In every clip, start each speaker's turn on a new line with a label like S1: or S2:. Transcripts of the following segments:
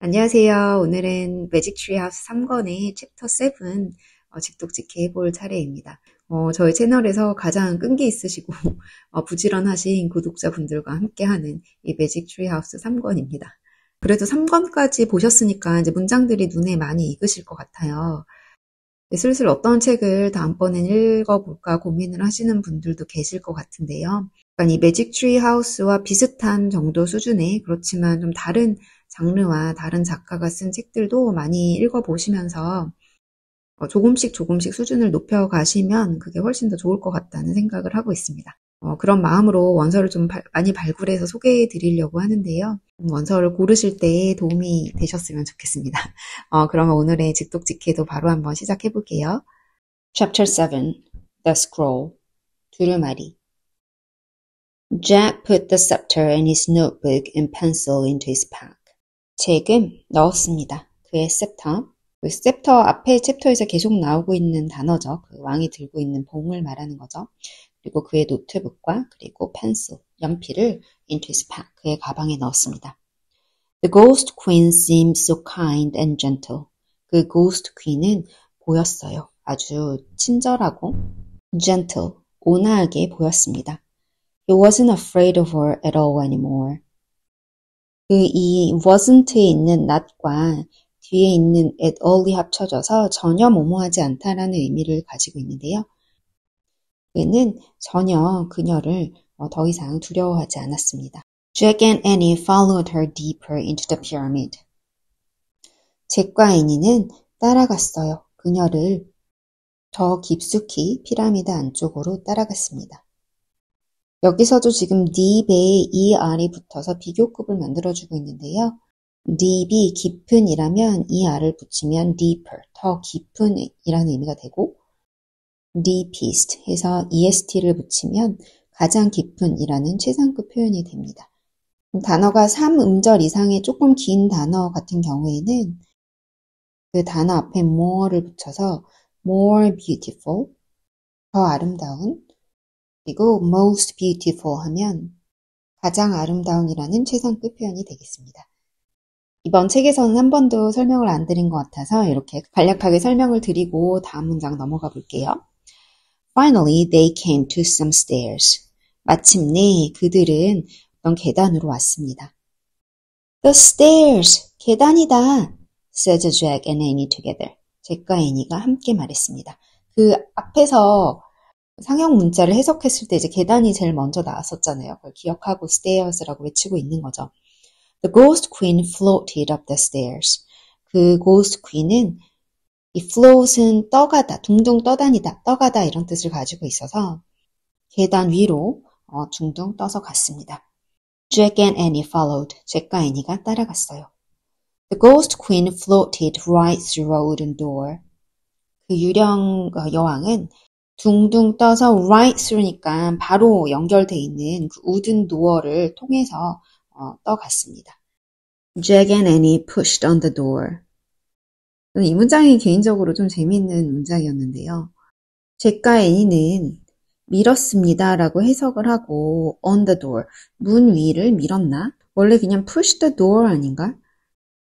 S1: 안녕하세요. 오늘은 매직 트리 하우스 3권의 챕터 7 직독직해 해볼 차례입니다. 저희 채널에서 가장 끈기 있으시고 부지런하신 구독자분들과 함께하는 이 매직 트리 하우스 3권입니다. 그래도 3권까지 보셨으니까 이제 문장들이 눈에 많이 익으실 것 같아요. 슬슬 어떤 책을 다음번엔 읽어볼까 고민을 하시는 분들도 계실 것 같은데요. 약간 이 매직 트리 하우스와 비슷한 정도 수준의 그렇지만 좀 다른 장르와 다른 작가가 쓴 책들도 많이 읽어보시면서 조금씩 수준을 높여가시면 그게 훨씬 더 좋을 것 같다는 생각을 하고 있습니다. 그런 마음으로 원서를 좀 많이 발굴해서 소개해 드리려고 하는데요. 원서를 고르실 때 도움이 되셨으면 좋겠습니다. 그러면 오늘의 직독직해도 바로 한번 시작해 볼게요. Chapter 7 The Scroll 두루마리 Jack put the scepter and his notebook and pencil into his pack. 잭은 넣었습니다. 그의 셉터. 그 셉터 앞에 챕터에서 계속 나오고 있는 단어죠. 그 왕이 들고 있는 봉을 말하는 거죠. 그리고 그의 노트북과 그리고 펜슬, 연필을 into his pack, 그의 가방에 넣었습니다. The ghost queen seemed so kind and gentle. 그 ghost queen은 보였어요. 아주 친절하고 gentle, 온화하게 보였습니다. He wasn't afraid of her at all anymore. 이 wasn't에 있는 not과 뒤에 있는 at all이 합쳐져서 전혀 뭐뭐하지 않다라는 의미를 가지고 있는데요. 그는 전혀 그녀를 더 이상 두려워하지 않았습니다. Jack and Annie followed her deeper into the pyramid. 잭과 애니는 따라갔어요. 그녀를 더 깊숙이 피라미드 안쪽으로 따라갔습니다. 여기서도 지금 deep에 ER이 붙어서 비교급을 만들어주고 있는데요. deep이 깊은 이라면 ER을 붙이면 deeper, 더 깊은 이라는 의미가 되고 deepest 해서 EST를 붙이면 가장 깊은 이라는 최상급 표현이 됩니다. 단어가 3음절 이상의 조금 긴 단어 같은 경우에는 그 단어 앞에 more를 붙여서 more beautiful, 더 아름다운, 그리고 most beautiful 하면 가장 아름다운이라는 최상급 표현이 되겠습니다. 이번 책에서는 한 번도 설명을 안 드린 것 같아서 이렇게 간략하게 설명을 드리고 다음 문장 넘어가 볼게요. Finally, they came to some stairs. 마침내 그들은 어떤 계단으로 왔습니다. The stairs! 계단이다! said Jack and Annie together. 잭과 애니가 함께 말했습니다. 그 앞에서 상형 문자를 해석했을 때 이제 계단이 제일 먼저 나왔었잖아요. 그걸 기억하고 stairs라고 외치고 있는 거죠. The ghost queen floated up the stairs. 그 ghost queen은 이 float은 떠가다, 둥둥 떠다니다, 떠가다 이런 뜻을 가지고 있어서 계단 위로 둥둥 떠서 갔습니다. Jack and Annie followed. 잭과 애니가 따라갔어요. The ghost queen floated right through a wooden door. 그 유령 여왕은 둥둥 떠서 right through니까 바로 연결돼 있는 그 wooden door를 통해서 떠갔습니다. Jack and Annie pushed on the door. 이 문장이 개인적으로 좀 재미있는 문장이었는데요. 잭과 애니는 밀었습니다 라고 해석을 하고 on the door, 문 위를 밀었나? 원래 그냥 push the door 아닌가?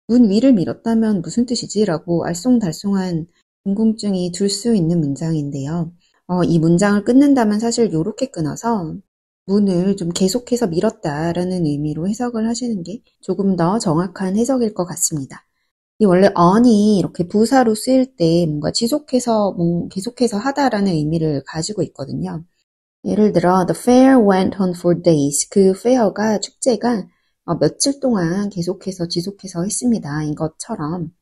S1: 문 위를 밀었다면 무슨 뜻이지? 라고 알쏭달쏭한 궁금증이 들 수 있는 문장인데요. 이 문장을 끊는다면 사실 요렇게 끊어서 문을 좀 계속해서 밀었다라는 의미로 해석을 하시는 게 조금 더 정확한 해석일 것 같습니다. 이 원래 on이 이렇게 부사로 쓰일 때 뭔가 계속해서 하다라는 의미를 가지고 있거든요. 예를 들어 the fair went on for days. 그 fair가 축제가 며칠 동안 계속해서 지속해서 했습니다. 인 것처럼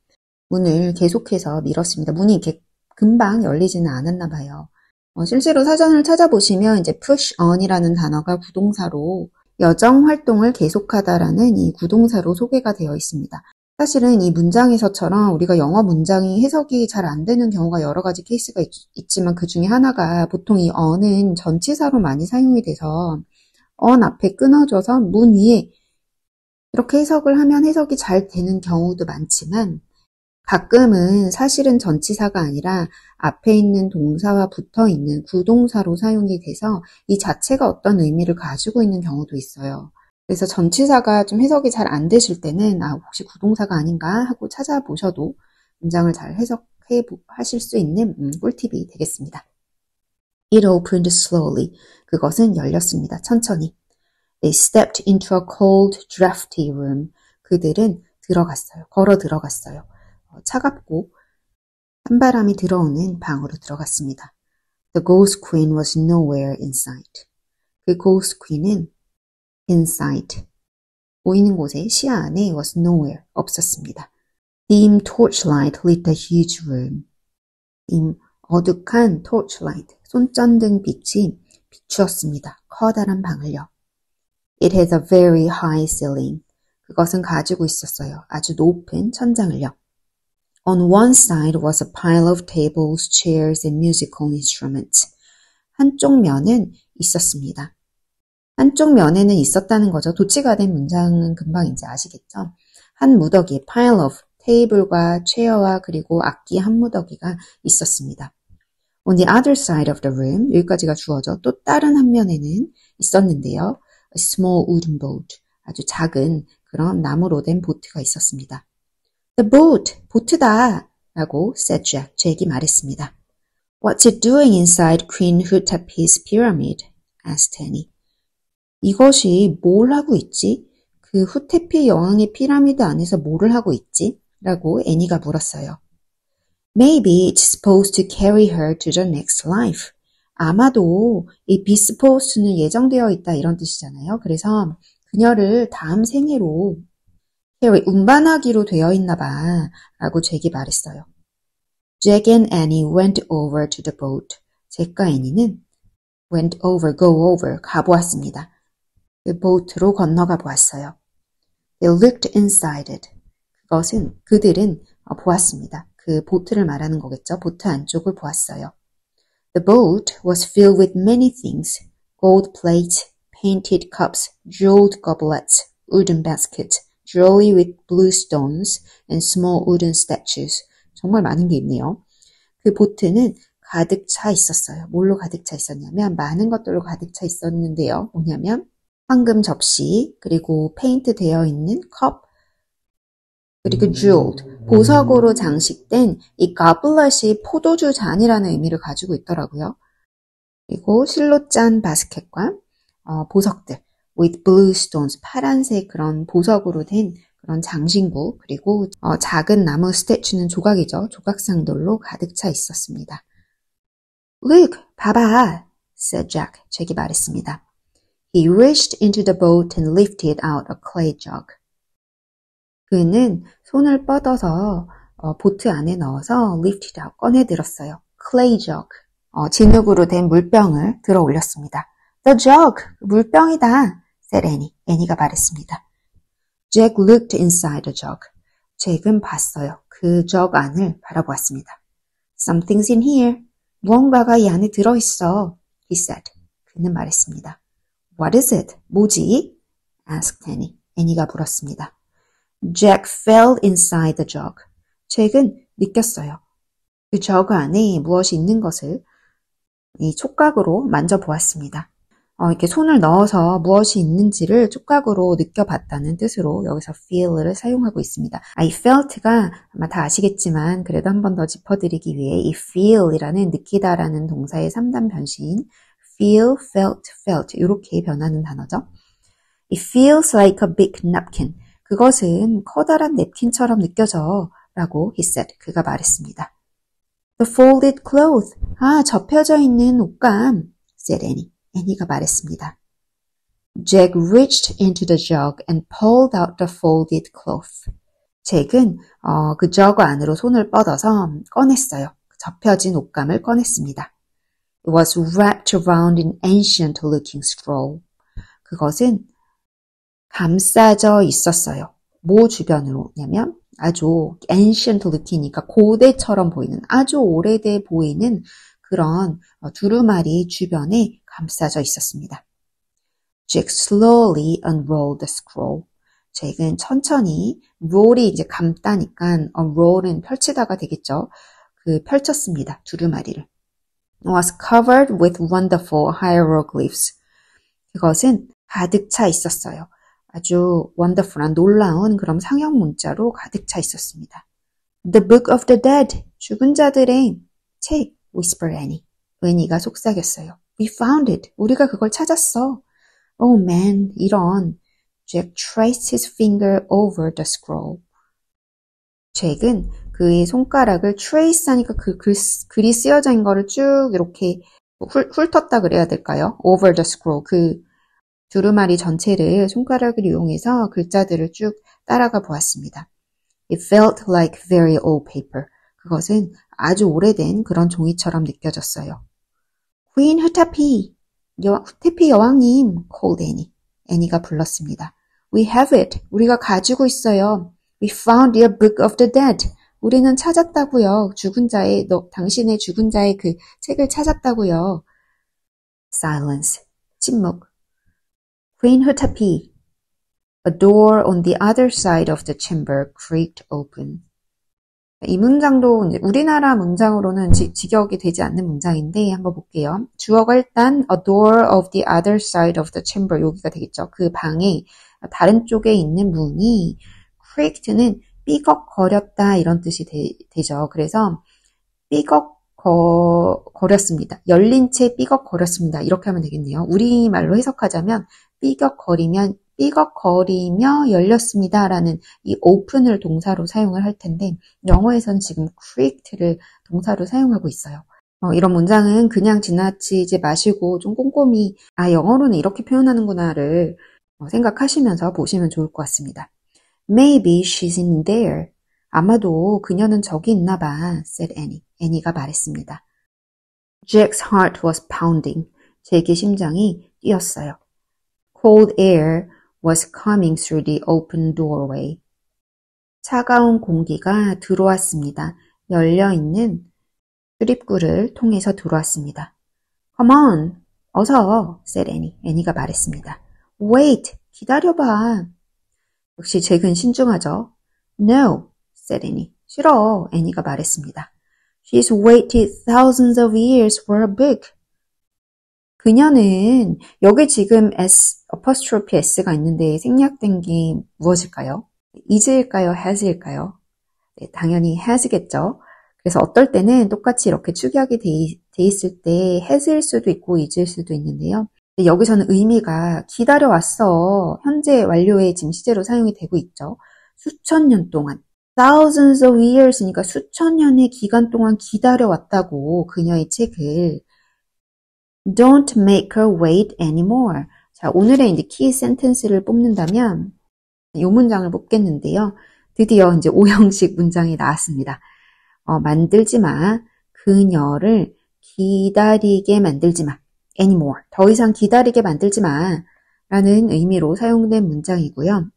S1: 문을 계속해서 밀었습니다. 문이 이렇게 금방 열리지는 않았나 봐요. 실제로 사전을 찾아보시면 이제 push on이라는 단어가 구동사로 여정 활동을 계속하다라는 이 구동사로 소개가 되어 있습니다. 사실은 이 문장에서처럼 우리가 영어 문장이 해석이 잘 안 되는 경우가 여러 가지 케이스가 있지만 그 중에 하나가 보통 이 on은 전치사로 많이 사용이 돼서 on 앞에 끊어져서 문 위에 이렇게 해석을 하면 해석이 잘 되는 경우도 많지만 가끔은 사실은 전치사가 아니라 앞에 있는 동사와 붙어 있는 구동사로 사용이 돼서 이 자체가 어떤 의미를 가지고 있는 경우도 있어요. 그래서 전치사가 좀 해석이 잘 안 되실 때는 혹시 구동사가 아닌가 하고 찾아보셔도 문장을 잘 하실 수 있는 꿀팁이 되겠습니다. It opened slowly. 그것은 열렸습니다. 천천히. They stepped into a cold, drafty room. 그들은 들어갔어요. 걸어 들어갔어요. 차갑고 한바람이 들어오는 방으로 들어갔습니다. The ghost queen was nowhere in sight. 그 ghost queen은 in sight. 보이는 곳에 시야 안에 was nowhere. 없었습니다. Dim torchlight lit the huge room. dim 어둑한 torchlight. 손전등 빛이 비추었습니다. 커다란 방을요. It has a very high ceiling. 그것은 가지고 있었어요. 아주 높은 천장을요. On one side was a pile of tables, chairs, and musical instruments. 한쪽 면은 있었습니다. 한쪽 면에는 있었다는 거죠. 도치가 된 문장은 금방 이제 아시겠죠? 한 무더기, pile of, 테이블과 체어와 그리고 악기 한 무더기가 있었습니다. On the other side of the room, 여기까지가 주어져 또 다른 한 면에는 있었는데요. A small wooden boat, 아주 작은 그런 나무로 된 보트가 있었습니다. The boat, 보트다 라고 said Jack, 잭이 말했습니다. What's it doing inside Queen Hutap's pyramid? asked Annie. 이것이 뭘 하고 있지? 그 후테피 여왕의 피라미드 안에서 뭐를 하고 있지? 라고 애니가 물었어요. Maybe it's supposed to carry her to the next life. 아마도 이 be supposed는 예정되어 있다 이런 뜻이잖아요. 그래서 그녀를 다음 생애로 운반하기로 되어 있나 봐 라고 잭이 말했어요. Jack and Annie went over to the boat. 잭과 애니는 went over, go over, 가보았습니다. 그 보트로 건너가 보았어요. They looked inside it. 그들은 보았습니다. 그 보트를 말하는 거겠죠. 보트 안쪽을 보았어요. The boat was filled with many things. Gold plates, painted cups, jeweled goblets, wooden baskets, jewelry with blue stones, and small wooden statues. 정말 많은 게 있네요. 그 보트는 가득 차 있었어요. 뭘로 가득 차 있었냐면 많은 것들로 가득 차 있었는데요. 뭐냐면 황금 접시, 그리고 페인트 되어 있는 컵, 그리고 jeweled, 보석으로 장식된 이 goblet이 포도주 잔이라는 의미를 가지고 있더라고요. 그리고 실로 짠 바스켓과 보석들, with blue stones, 파란색 그런 보석으로 된 그런 장신구, 그리고 작은 나무 스태츄는 조각이죠. 조각상들로 가득 차 있었습니다. Look, 봐봐, said Jack. 잭이 말했습니다. He reached into the boat and lifted out a clay jug. 그는 손을 뻗어서 보트 안에 넣어서 lifted out, 꺼내들었어요. clay jug, 진흙으로 된 물병을 들어 올렸습니다. The jug, 물병이다, said Annie. 애니가 말했습니다. Jack looked inside the jug. 잭은 봤어요. 그 jug 안을 바라보았습니다. Something's in here. 무언가가 이 안에 들어있어, he said. 그는 말했습니다. What is it? 뭐지? asked Annie. 애니가 물었습니다. Jack fell inside the jug. 잭은 느꼈어요. 그 저그 안에 무엇이 있는 것을 이 촉각으로 만져보았습니다. 이렇게 손을 넣어서 무엇이 있는지를 촉각으로 느껴봤다는 뜻으로 여기서 feel을 사용하고 있습니다. 이 felt가 아마 다 아시겠지만 그래도 한 번 더 짚어드리기 위해 이 feel이라는 느끼다라는 동사의 3단 변신 feel, felt 이렇게 변하는 단어죠. It feels like a big napkin. 그것은 커다란 냅킨처럼 느껴져 라고 he said. 그가 말했습니다. The folded cloth. 접혀져 있는 옷감, said Annie. 애니가 말했습니다. Jack reached into the jug and pulled out the folded cloth. 잭은 그 저그 안으로 손을 뻗어서 꺼냈어요. 접혀진 옷감을 꺼냈습니다. It was wrapped around an ancient looking scroll. 그것은 감싸져 있었어요. 뭐 주변으로냐면 아주 ancient look이니까 고대처럼 보이는 아주 오래돼 보이는 그런 두루마리 주변에 감싸져 있었습니다. Jack slowly unrolled the scroll. 잭은 천천히 roll이 이제 감다니까 unroll은 펼치다가 되겠죠. 펼쳤습니다. 두루마리를. It was covered with wonderful hieroglyphs. 그것은 가득 차 있었어요. 아주 wonderful한 놀라운 그런 상형 문자로 가득 차 있었습니다. The Book of the Dead, 죽은 자들의 책, whispered Annie. 은희가 속삭였어요. We found it. 우리가 그걸 찾았어. Oh man, 이런. Jack traced his finger over the scroll. 잭은 그의 손가락을 trace 하니까 글이 쓰여져 있는 거를 쭉 이렇게 훑었다 그래야 될까요? Over the scroll. 그 두루마리 전체를 손가락을 이용해서 글자들을 쭉 따라가 보았습니다. It felt like very old paper. 그것은 아주 오래된 그런 종이처럼 느껴졌어요. Queen 후타피, 후테피 여왕님, called Annie. 애니가 불렀습니다. We have it. 우리가 가지고 있어요. We found your book of the dead. 우리는 찾았다고요. 당신의 죽은 자의 그 책을 찾았다고요. Silence. 침묵. Queen 후타피. A door on the other side of the chamber creaked open. 이 문장도 우리나라 문장으로는 직역이 되지 않는 문장인데 한번 볼게요. 주어가 일단 a door of the other side of the chamber 여기가 되겠죠. 그 방의 다른 쪽에 있는 문이 creaked는 삐걱거렸다 이런 뜻이 되죠. 그래서 삐걱거렸습니다. 열린 채 삐걱거렸습니다. 이렇게 하면 되겠네요. 우리말로 해석하자면 삐걱거리며 열렸습니다 라는 이 open을 동사로 사용을 할 텐데 영어에서는 지금 creaked를 동사로 사용하고 있어요. 이런 문장은 그냥 지나치지 마시고 좀 꼼꼼히 영어로는 이렇게 표현하는구나를 생각하시면서 보시면 좋을 것 같습니다. Maybe she's in there. 아마도 그녀는 저기 있나 봐, said Annie. 애니가 말했습니다. Jack's heart was pounding. 잭의 심장이 뛰었어요. Cold air was coming through the open doorway. 차가운 공기가 들어왔습니다. 열려있는 출입구를 통해서 들어왔습니다. Come on, 어서, said Annie. 애니가 말했습니다. Wait, 기다려봐. 역시 잭은 신중하죠. No, said Annie. 싫어, 애니가 말했습니다. She's waited thousands of years for a book. 그녀는 여기 지금 apostrophe s가 있는데 생략된 게 무엇일까요? is일까요? has일까요? 네, 당연히 has겠죠. 그래서 어떨 때는 똑같이 이렇게 축약이 돼 있을 때 has일 수도 있고 is일 수도 있는데요. 여기서는 의미가 기다려왔어. 현재 완료의 지금 시제로 사용이 되고 있죠. 수천 년 동안. Thousands of years니까 수천 년의 기간 동안 기다려왔다고 그녀의 책을 Don't make her wait anymore. 자, 오늘의 이제 키 센텐스를 뽑는다면 이 문장을 뽑겠는데요. 드디어 이제 5형식 문장이 나왔습니다. 만들지 마. 그녀를 기다리게 만들지 마. anymore. 더 이상 기다리게 만들지 마. 라는 의미로 사용된 문장이고요.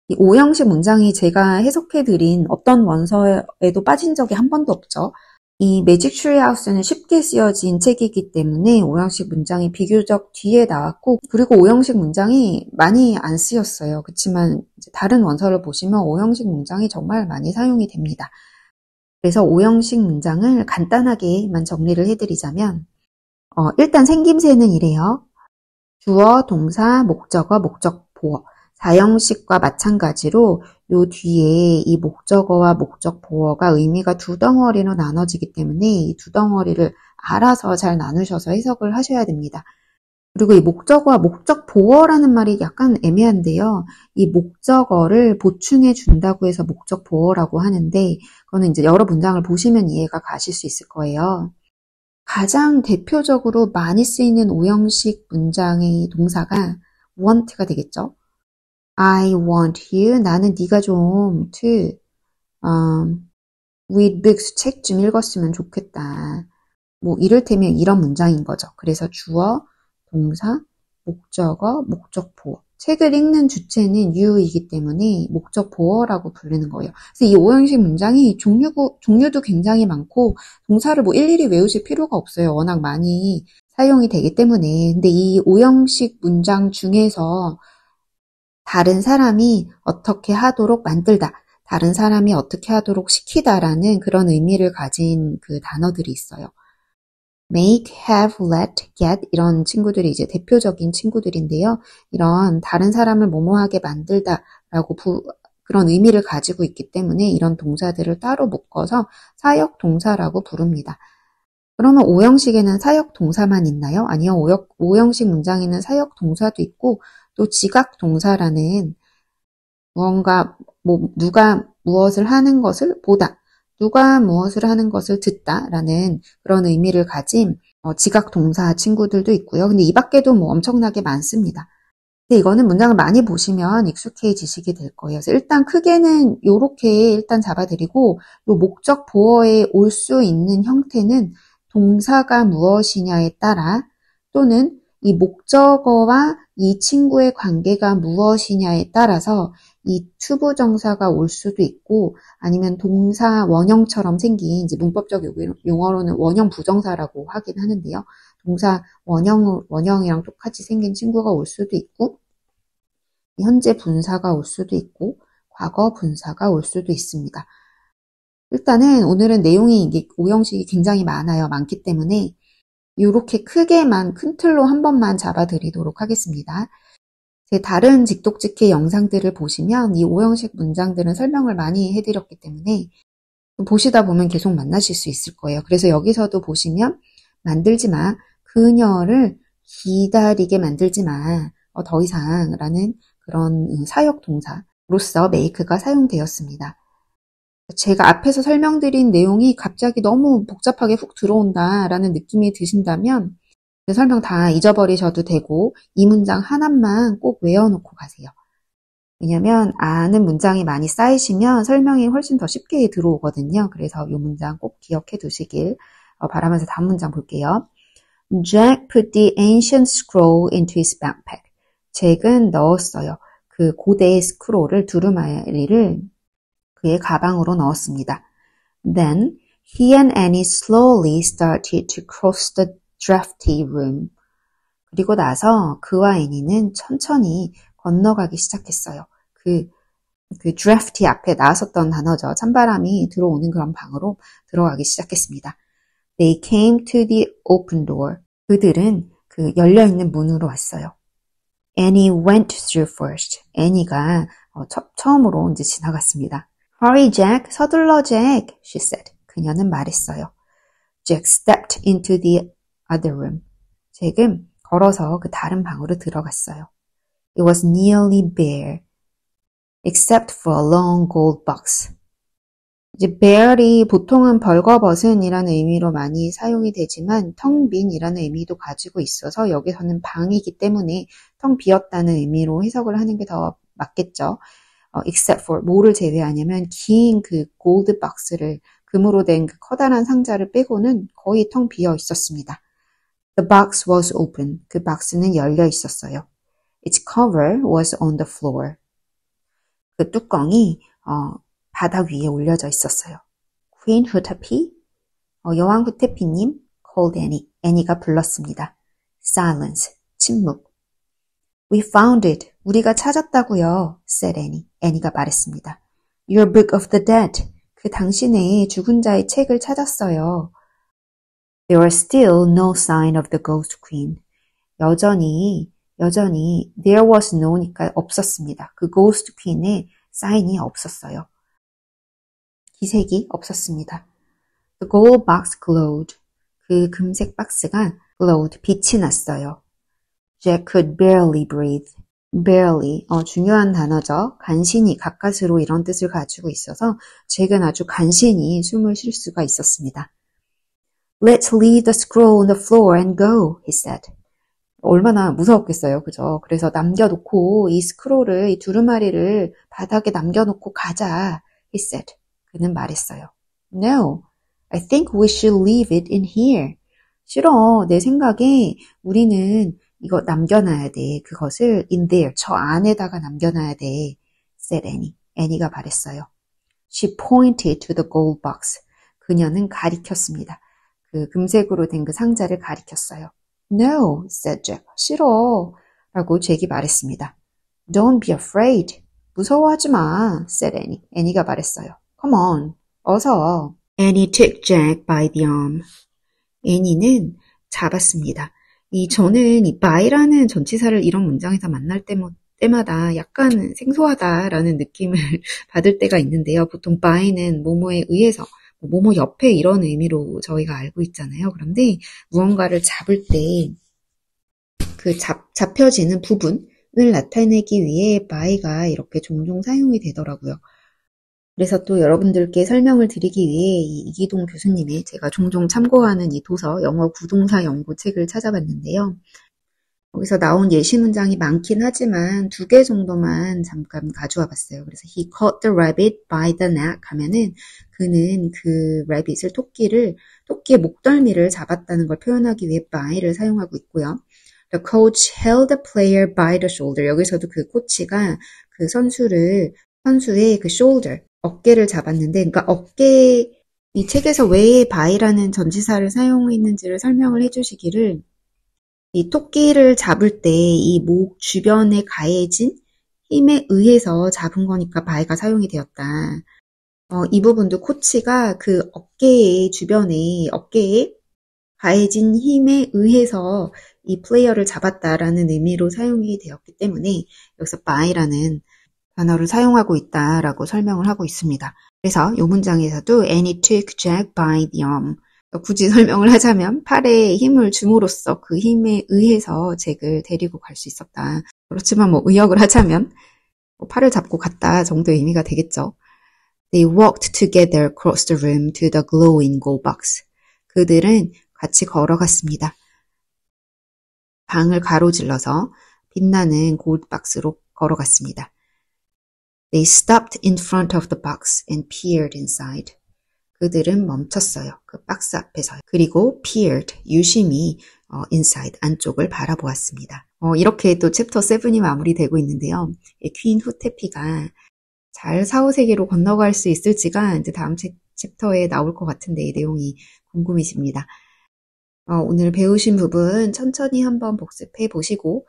S1: 이 5형식 문장이 제가 해석해드린 어떤 원서에도 빠진 적이 한 번도 없죠. 이 매직 트리 하우스는 쉽게 쓰여진 책이기 때문에 5형식 문장이 비교적 뒤에 나왔고 그리고 5형식 문장이 많이 안 쓰였어요. 그렇지만 다른 원서를 보시면 5형식 문장이 정말 많이 사용이 됩니다. 그래서 5형식 문장을 간단하게만 정리를 해드리자면 일단 생김새는 이래요. 주어, 동사, 목적어, 목적, 보어. 4형식과 마찬가지로 요 뒤에 이 목적어와 목적 보어가 의미가 두 덩어리로 나눠지기 때문에 이 두 덩어리를 알아서 잘 나누셔서 해석을 하셔야 됩니다. 그리고 이 목적어와 목적 보어라는 말이 약간 애매한데요. 이 목적어를 보충해 준다고 해서 목적 보어라고 하는데 그거는 이제 여러 문장을 보시면 이해가 가실 수 있을 거예요. 가장 대표적으로 많이 쓰이는 5형식 문장의 동사가 want가 되겠죠. I want you. 나는 네가 좀 to read books. 책 좀 읽었으면 좋겠다. 뭐 이를테면 이런 문장인 거죠. 그래서 주어, 동사, 목적어, 목적 보어. 책을 읽는 주체는 you이기 때문에 목적 보어라고 부르는 거예요. 그래서 이 5형식 문장이 종류도 굉장히 많고 동사를 뭐 일일이 외우실 필요가 없어요. 워낙 많이 사용이 되기 때문에. 근데 이 5형식 문장 중에서 다른 사람이 어떻게 하도록 만들다, 다른 사람이 어떻게 하도록 시키다라는 그런 의미를 가진 그 단어들이 있어요. make, have, let, get 이런 친구들이 이제 대표적인 친구들인데요. 이런 다른 사람을 뭐뭐하게 만들다라고 그런 의미를 가지고 있기 때문에 이런 동사들을 따로 묶어서 사역 동사라고 부릅니다. 그러면 5형식에는 사역 동사만 있나요? 아니요. 5형식 문장에는 사역 동사도 있고 또 지각 동사라는 누가 무엇을 하는 것을 보다, 누가 무엇을 하는 것을 듣다라는 그런 의미를 가진 지각 동사 친구들도 있고요. 근데 이 밖에도 엄청나게 많습니다. 근데 이거는 문장을 많이 보시면 익숙해지시게 될 거예요. 그래서 일단 크게는 요렇게 일단 잡아드리고 요 목적 보어에 올 수 있는 형태는 동사가 무엇이냐에 따라 또는 이 목적어와 이 친구의 관계가 무엇이냐에 따라서 이 투부정사가 올 수도 있고 아니면 동사 원형처럼 생긴 이제 문법적 용어로는 원형 부정사라고 하긴 하는데요. 동사 원형이랑 똑같이 생긴 친구가 올 수도 있고 현재 분사가 올 수도 있고 과거 분사가 올 수도 있습니다. 일단은 오늘은 내용이 이게 5형식이 굉장히 많기 때문에 이렇게 크게만 큰 틀로 한 번만 잡아드리도록 하겠습니다. 제 다른 직독직해 영상들을 보시면 이 5형식 문장들은 설명을 많이 해드렸기 때문에 보시다 보면 계속 만나실 수 있을 거예요. 그래서 여기서도 보시면 만들지 마, 그녀를 기다리게 만들지 마, 더 이상 라는 그런 사역 동사로서 make가 사용되었습니다. 제가 앞에서 설명드린 내용이 갑자기 너무 복잡하게 훅 들어온다라는 느낌이 드신다면 설명 다 잊어버리셔도 되고 이 문장 하나만 꼭 외워놓고 가세요. 왜냐면 아는 문장이 많이 쌓이시면 설명이 훨씬 더 쉽게 들어오거든요. 그래서 이 문장 꼭 기억해 두시길 바라면서 다음 문장 볼게요. Jack put the ancient scroll into his backpack. 잭은 넣었어요. 그 고대 스크롤을 두루마리를 그의 가방으로 넣었습니다. Then he and Annie slowly started to cross the drafty room. 그리고 나서 그와 애니는 천천히 건너가기 시작했어요. 그 drafty 앞에 나왔었던 단어죠. 찬바람이 들어오는 그런 방으로 들어가기 시작했습니다. They came to the open door. 그들은 그 열려있는 문으로 왔어요. Annie went through first. 애니가 처음으로 이제 지나갔습니다. Hurry, Jack. 서둘러, Jack. She said. 그녀는 말했어요. Jack stepped into the other room. 잭은 걸어서 그 다른 방으로 들어갔어요. It was nearly bare, except for a long gold box. 이제 bare이 보통은 벌거벗은이라는 의미로 많이 사용이 되지만 텅 빈이라는 의미도 가지고 있어서 여기서는 방이기 때문에 텅 비었다는 의미로 해석을 하는 게 더 맞겠죠. except for 뭐를 제외하냐면 긴 그 골드 박스를 금으로 된 그 커다란 상자를 빼고는 거의 텅 비어 있었습니다. The box was open. 그 박스는 열려 있었어요. Its cover was on the floor. 그 뚜껑이 바닥 위에 올려져 있었어요. Queen Hutapi? 여왕 후테피님? called Annie. 애니가 불렀습니다. Silence. 침묵. We found it. 우리가 찾았다고요. said Annie. 애니가 말했습니다. Your book of the dead. 그 당신의 죽은 자의 책을 찾았어요. There was still no sign of the ghost queen. 여전히 there was no니까 없었습니다. 그 ghost queen의 사인이 없었어요. 기색이 없었습니다. The gold box glowed. 그 금색 박스가 glowed. 빛이 났어요. Jack could barely breathe. barely, 중요한 단어죠. 간신히, 가까스로 이런 뜻을 가지고 있어서 잭은 아주 간신히 숨을 쉴 수가 있었습니다. Let's leave the scroll on the floor and go, he said. 얼마나 무서웠겠어요. 그죠? 그래서 남겨놓고 이 스크롤을, 이 두루마리를 바닥에 남겨놓고 가자, he said. 그는 말했어요. No, I think we should leave it in here. 싫어. 내 생각에 우리는 이거 남겨놔야 돼. 그것을 in there, 저 안에다가 남겨놔야 돼. said Annie. 애니가 말했어요. She pointed to the gold box. 그녀는 가리켰습니다. 그 금색으로 된 그 상자를 가리켰어요. No, said Jack. 싫어. 라고 잭이 말했습니다. Don't be afraid. 무서워하지 마, said Annie. 애니가 말했어요. Come on, 어서. Annie took Jack by the arm. 애니는 잡았습니다. 저는 이 by라는 전치사를 이런 문장에서 만날 때마다 약간 생소하다라는 느낌을 받을 때가 있는데요. 보통 by는 뭐뭐에 의해서, 뭐뭐 옆에 이런 의미로 저희가 알고 있잖아요. 그런데 무언가를 잡을 때 그 잡혀지는 부분을 나타내기 위해 by가 이렇게 종종 사용이 되더라고요. 그래서 또 여러분들께 설명을 드리기 위해 이기동 교수님의 제가 종종 참고하는 이 도서 영어 구동사 연구 책을 찾아봤는데요. 거기서 나온 예시 문장이 많긴 하지만 2개 정도만 잠깐 가져와 봤어요. 그래서 he caught the rabbit by the neck 하면은 그는 그 rabbit을 토끼의 목덜미를 잡았다는 걸 표현하기 위해 by를 사용하고 있고요. The coach held the player by the shoulder. 여기서도 그 코치가 그 선수의 그 shoulder, 어깨를 잡았는데, 그러니까 이 책에서 왜 by라는 전치사를 사용했는지를 설명을 해주시기를 이 토끼를 잡을 때 이 목 주변에 가해진 힘에 의해서 잡은 거니까 by가 사용이 되었다. 이 부분도 코치가 그 어깨에 가해진 힘에 의해서 이 플레이어를 잡았다라는 의미로 사용이 되었기 때문에 여기서 by라는 단어를 사용하고 있다라고 설명을 하고 있습니다. 그래서 이 문장에서도 And he took Jack by the arm. 굳이 설명을 하자면 팔에 힘을 줌으로써 그 힘에 의해서 잭을 데리고 갈 수 있었다. 그렇지만 의역을 하자면 팔을 잡고 갔다 정도의 의미가 되겠죠. They walked together across the room to the glowing gold box. 그들은 같이 걸어갔습니다. 방을 가로질러서 빛나는 골드박스로 걸어갔습니다. They stopped in front of the box and peered inside. 그들은 멈췄어요. 그 박스 앞에서요. 그리고 peered, 유심히 inside, 안쪽을 바라보았습니다. 이렇게 또 챕터 7이 마무리되고 있는데요. 퀸 후테피가 잘 사후세계로 건너갈 수 있을지가 이제 다음 챕터에 나올 것 같은데 이 내용이 궁금해집니다. 오늘 배우신 부분 천천히 한번 복습해 보시고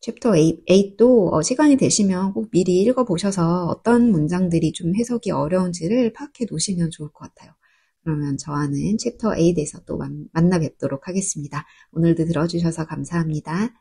S1: 챕터 8도 시간이 되시면 꼭 미리 읽어보셔서 어떤 문장들이 좀 해석이 어려운지를 파악해 놓으시면 좋을 것 같아요. 그러면 저와는 챕터 8에서 또 만나 뵙도록 하겠습니다. 오늘도 들어주셔서 감사합니다.